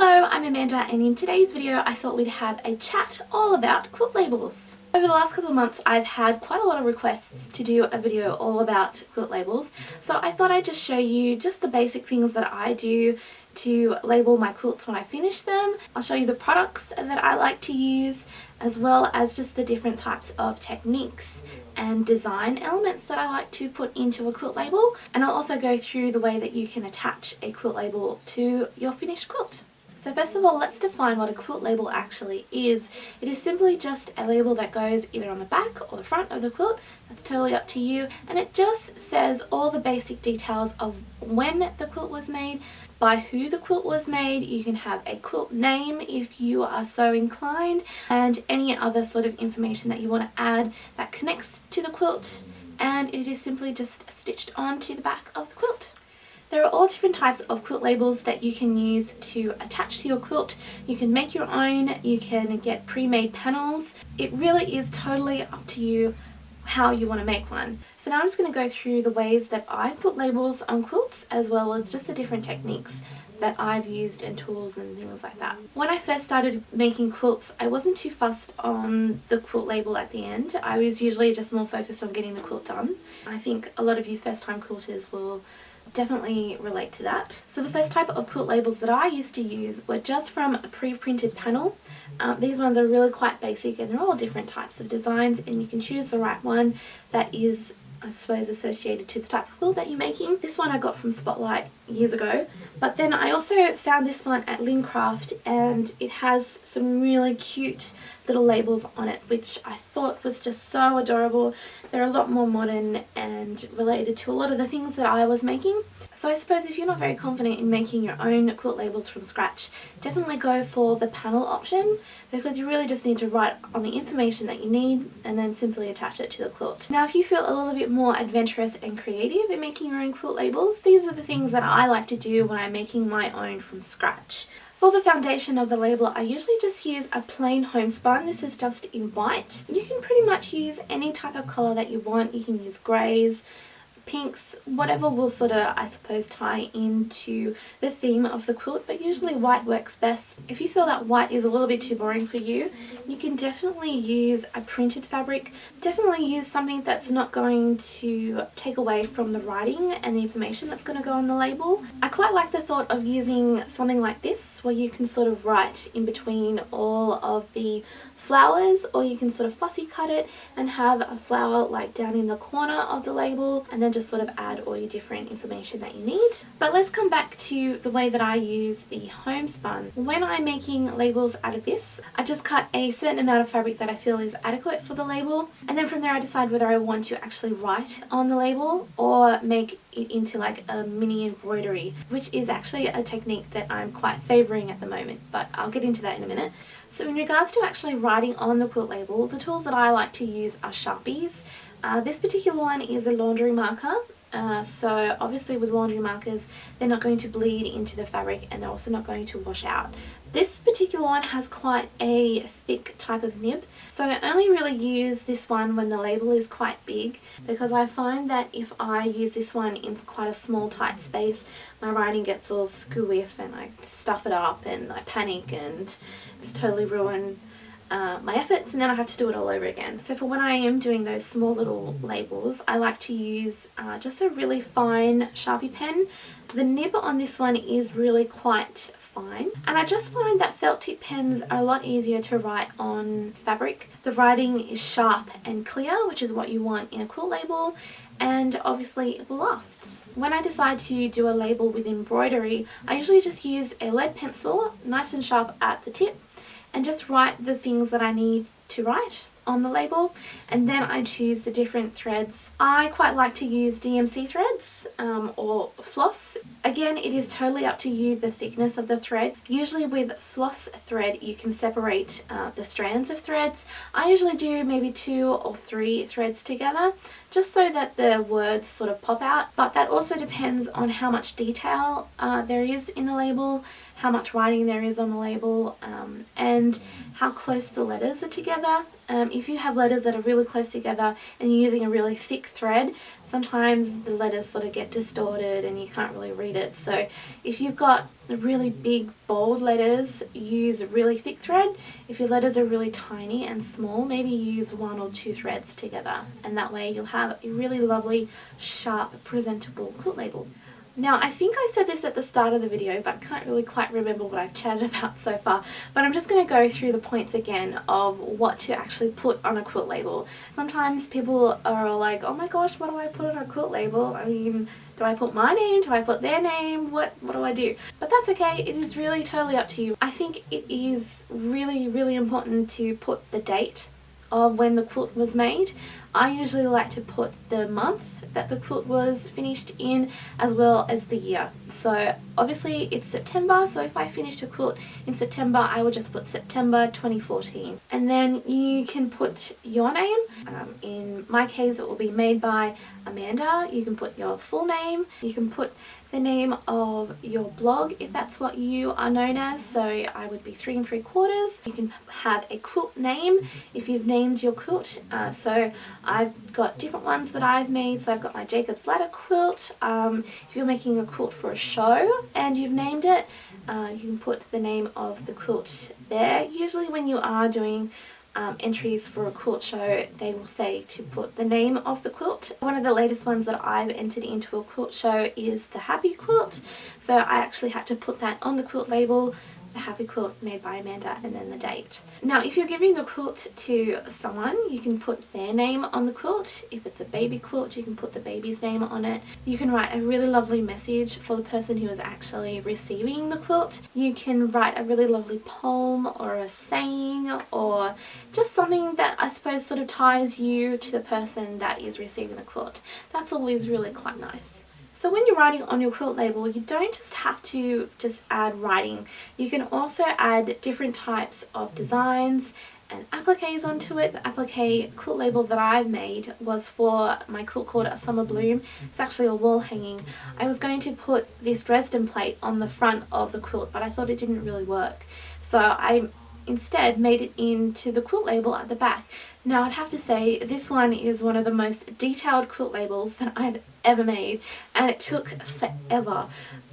Hello, I'm Amanda, and in today's video I thought we'd have a chat all about quilt labels. Over the last couple of months I've had quite a lot of requests to do a video all about quilt labels, so I thought I'd just show you just the basic things that I do to label my quilts when I finish them. I'll show you the products that I like to use, as well as just the different types of techniques and design elements that I like to put into a quilt label, and I'll also go through the way that you can attach a quilt label to your finished quilt. So first of all, let's define what a quilt label actually is. It is simply just a label that goes either on the back or the front of the quilt. That's totally up to you, and it just says all the basic details of when the quilt was made, by who the quilt was made. You can have a quilt name if you are so inclined, and any other sort of information that you want to add that connects to the quilt, and it is simply just stitched onto the back of the quilt. There are all different types of quilt labels that you can use to attach to your quilt. You can make your own, you can get pre-made panels. It really is totally up to you how you want to make one. So now I'm just going to go through the ways that I put labels on quilts, as well as just the different techniques that I've used and tools and things like that. When I first started making quilts, I wasn't too fussed on the quilt label at the end. I was usually just more focused on getting the quilt done. I think a lot of you first time quilters will definitely relate to that. So the first type of quilt labels that I used to use were just from a pre-printed panel. These ones are really quite basic, and they're all different types of designs, and you can choose the right one that is, I suppose, associated to the type of quilt that you're making. This one I got from Spotlight years ago, but then I also found this one at Lincraft, and it has some really cute little labels on it, which I thought was just so adorable. They're a lot more modern and related to a lot of the things that I was making. So I suppose if you're not very confident in making your own quilt labels from scratch, definitely go for the panel option, because you really just need to write on the information that you need and then simply attach it to the quilt. Now if you feel a little bit more adventurous and creative in making your own quilt labels, these are the things that I like to do when I'm making my own from scratch. For the foundation of the label, I usually just use a plain homespun. This is just in white. You can pretty much use any type of colour that you want. You can use greys, pinks, whatever will sort of, I suppose, tie into the theme of the quilt, but usually white works best. If you feel that white is a little bit too boring for you, you can definitely use a printed fabric. Definitely use something that's not going to take away from the writing and the information that's going to go on the label. I quite like the thought of using something like this, where you can sort of write in between all of the flowers, or you can sort of fussy cut it and have a flower like down in the corner of the label, and then just sort of add all your different information that you need. But let's come back to the way that I use the homespun. When I'm making labels out of this, I just cut a certain amount of fabric that I feel is adequate for the label, and then from there I decide whether I want to actually write on the label or make it into like a mini embroidery, which is actually a technique that I'm quite favouring at the moment, but I'll get into that in a minute. So in regards to actually writing on the quilt label, the tools that I like to use are Sharpies. This particular one is a laundry marker. So obviously with laundry markers, they're not going to bleed into the fabric, and they're also not going to wash out. This particular one has quite a thick type of nib, so I only really use this one when the label is quite big, because I find that if I use this one in quite a small tight space, my writing gets all skew-whiff and I stuff it up and I panic and just totally ruin my efforts, and then I have to do it all over again. So for when I am doing those small little labels, I like to use just a really fine Sharpie pen. The nib on this one is really quite fine, and I just find that felt tip pens are a lot easier to write on fabric. The writing is sharp and clear, which is what you want in a quilt label, and obviously it will last. When I decide to do a label with embroidery, I usually just use a lead pencil, nice and sharp at the tip, and just write the things that I need to write on the label, and then I choose the different threads. I quite like to use DMC threads or floss. Again, it is totally up to you the thickness of the thread. Usually with floss thread you can separate the strands of threads. I usually do maybe 2 or 3 threads together, just so that the words sort of pop out, but that also depends on how much detail there is in the label, how much writing there is on the label, and how close the letters are together. If you have letters that are really close together and you're using a really thick thread, sometimes the letters sort of get distorted and you can't really read it. So if you've got really big bold letters, use really thick thread. If your letters are really tiny and small, maybe use 1 or 2 threads together, and that way you'll have a really lovely, sharp, presentable quilt label. Now, I think I said this at the start of the video, but I can't really quite remember what I've chatted about so far, but I'm just going to go through the points again of what to actually put on a quilt label. Sometimes people are all like, oh my gosh, what do I put on a quilt label? I mean, do I put my name? Do I put their name? What do I do? But that's okay, it is really totally up to you. I think it is really important to put the date of when the quilt was made. I usually like to put the month that the quilt was finished in, as well as the year. So obviously it's September, so if I finished a quilt in September, I would just put September 2014. And then you can put your name. In my case, it will be made by Amanda. You can put your full name. You can put the name of your blog if that's what you are known as, so I would be 3and3quarters. You can have a quilt name if you've named your quilt. So I've got different ones that I've made. So I've got my Jacob's Ladder quilt. If you're making a quilt for a show and you've named it, you can put the name of the quilt there. Usually when you are doing entries for a quilt show, they will say to put the name of the quilt. One of the latest ones that I've entered into a quilt show is the Happy Quilt, so I actually had to put that on the quilt label, the Happy Quilt made by Amanda, and then the date. Now if you're giving the quilt to someone, you can put their name on the quilt. If it's a baby quilt, you can put the baby's name on it. You can write a really lovely message for the person who is actually receiving the quilt. You can write a really lovely poem or a saying, or just something that I suppose sort of ties you to the person that is receiving the quilt. That's always really quite nice. So when you're writing on your quilt label, you don't just have to just add writing. You can also add different types of designs and appliques onto it. The applique quilt label that I've made was for my quilt called A Summer Bloom. It's actually a wall hanging. I was going to put this Dresden plate on the front of the quilt, but I thought it didn't really work. So I instead made it into the quilt label at the back. Now I'd have to say this one is one of the most detailed quilt labels that I've ever made, and it took forever,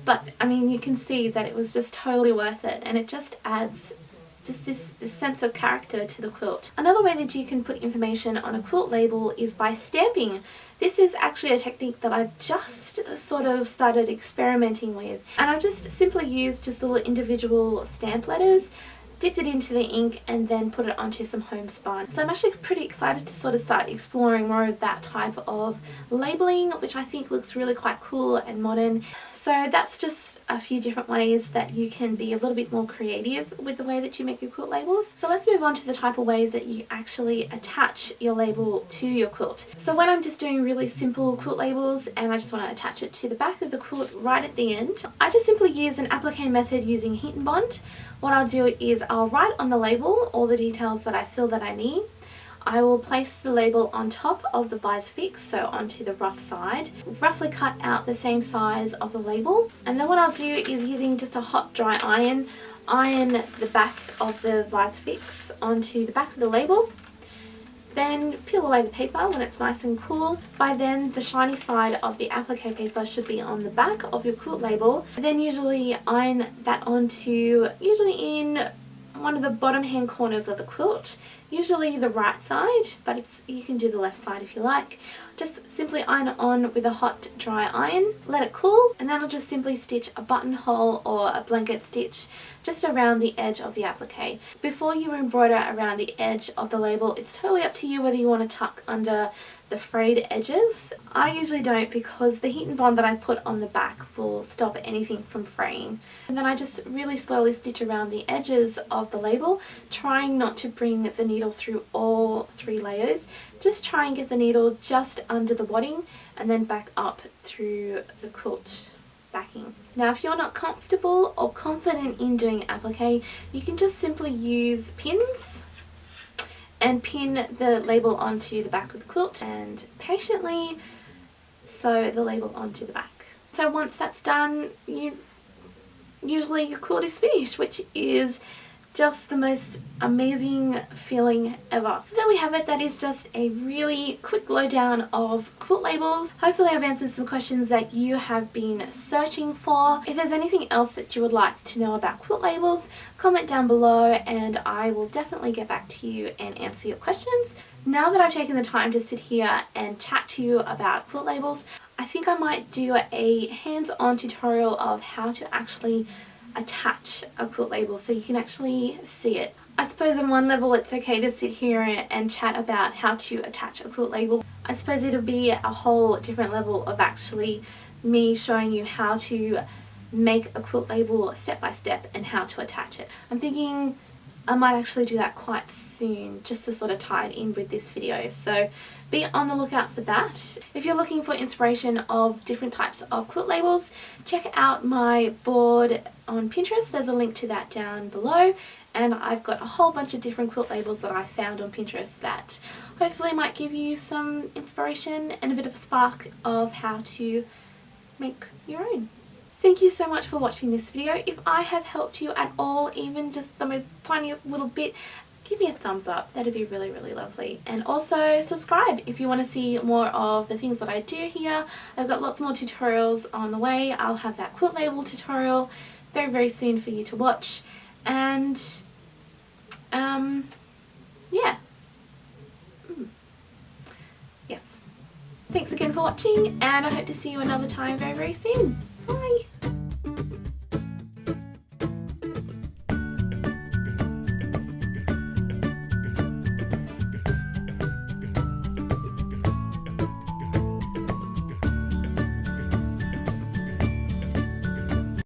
but I mean you can see that it was just totally worth it, and it just adds just this sense of character to the quilt. Another way that you can put information on a quilt label is by stamping. This is actually a technique that I've just sort of started experimenting with, and I've just simply used just little individual stamp letters, dipped it into the ink, and then put it onto some homespun. So I'm actually pretty excited to sort of start exploring more of that type of labeling, which I think looks really quite cool and modern. So that's just a few different ways that you can be a little bit more creative with the way that you make your quilt labels. So let's move on to the type of ways that you actually attach your label to your quilt. So when I'm just doing really simple quilt labels and I just want to attach it to the back of the quilt right at the end, I just simply use an applique method using HeatnBond. What I'll do is I'll write on the label all the details that I feel that I need. I will place the label on top of the Vliesofix, so onto the rough side, roughly cut out the same size of the label, and then what I'll do is using just a hot dry iron the back of the Vliesofix onto the back of the label, then peel away the paper when it's nice and cool. By then the shiny side of the applique paper should be on the back of your quilt label. Then usually iron that onto, usually in one of the bottom hand corners of the quilt, usually the right side, but you can do the left side if you like. Just simply iron it on with a hot dry iron, let it cool, and then I'll just simply stitch a buttonhole or a blanket stitch just around the edge of the applique. Before you embroider around the edge of the label, it's totally up to you whether you want to tuck under the frayed edges. I usually don't, because the HeatnBond that I put on the back will stop anything from fraying. And then I just really slowly stitch around the edges of the label, trying not to bring the needle through all 3 layers. Just try and get the needle just under the wadding and then back up through the quilt backing. Now if you're not comfortable or confident in doing applique, you can just simply use pins and pin the label onto the back of the quilt and patiently sew the label onto the back. So once that's done, usually your quilt is finished, which is just the most amazing feeling ever. So there we have it. That is just a really quick lowdown of quilt labels. Hopefully I've answered some questions that you have been searching for. If there's anything else that you would like to know about quilt labels, comment down below and I will definitely get back to you and answer your questions. Now that I've taken the time to sit here and chat to you about quilt labels, I think I might do a hands-on tutorial of how to actually attach a quilt label so you can actually see it. I suppose on one level it's okay to sit here and chat about how to attach a quilt label. I suppose it'll be a whole different level of actually me showing you how to make a quilt label step by step and how to attach it. I'm thinking I might actually do that quite soon just to sort of tie it in with this video, so be on the lookout for that. If you're looking for inspiration of different types of quilt labels, check out my board on Pinterest. There's a link to that down below, and I've got a whole bunch of different quilt labels that I found on Pinterest that hopefully might give you some inspiration and a bit of a spark of how to make your own. Thank you so much for watching this video. If I have helped you at all, even just the most tiniest little bit, give me a thumbs up. That'd be really, really lovely. And also subscribe if you want to see more of the things that I do here. I've got lots more tutorials on the way. I'll have that quilt label tutorial very, very soon for you to watch. And yeah. Yes. Thanks again for watching, and I hope to see you another time very, very soon. Bye!